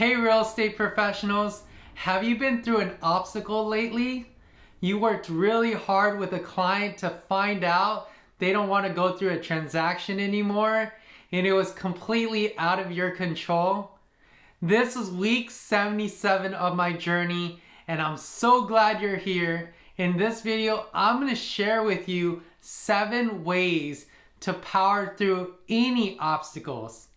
Hey real estate professionals, have you been through an obstacle lately? You worked really hard with a client to find out they don't want to go through a transaction anymore and it was completely out of your control? This is week 77 of my journey and I'm so glad you're here. In this video, I'm going to share with you 7 ways to power through any obstacles.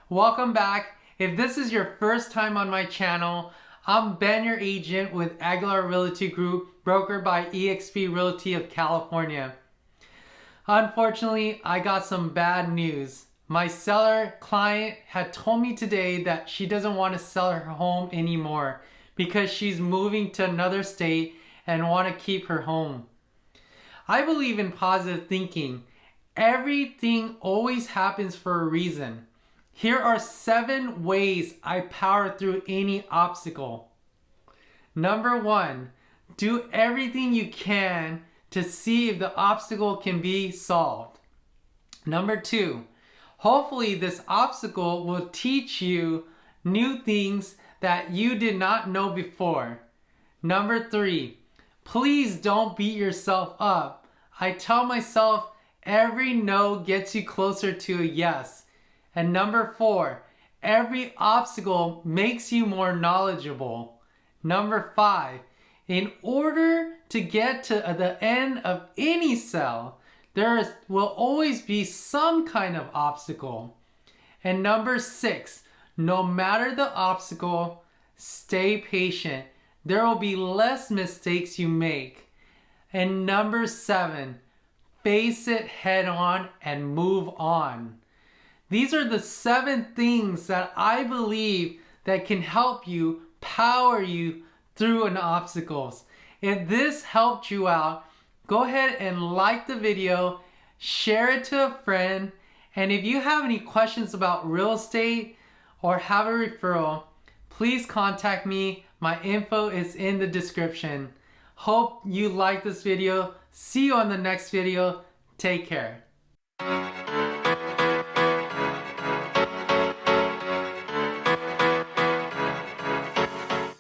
Welcome back. If this is your first time on my channel, I'm Ben, your agent with Aguilar Realty Group, brokered by EXP Realty of California. Unfortunately, I got some bad news. My seller client had told me today that she doesn't want to sell her home anymore because she's moving to another state and want to keep her home. I believe in positive thinking. Everything always happens for a reason. Here are 7 ways I power through any obstacle. Number 1, do everything you can to see if the obstacle can be solved. Number 2, hopefully this obstacle will teach you new things that you did not know before. Number 3, please don't beat yourself up. I tell myself every no gets you closer to a yes. And number 4, every obstacle makes you more knowledgeable. Number 5, in order to get to the end of any sale, there will always be some kind of obstacle. And number 6, no matter the obstacle, stay patient. There will be less mistakes you make. And number 7, face it head on and move on. These are the 7 things that I believe that can help you, power you through an obstacles. If this helped you out, go ahead and like the video, share it to a friend, and if you have any questions about real estate or have a referral, please contact me. My info is in the description. Hope you like this video. See you on the next video. Take care.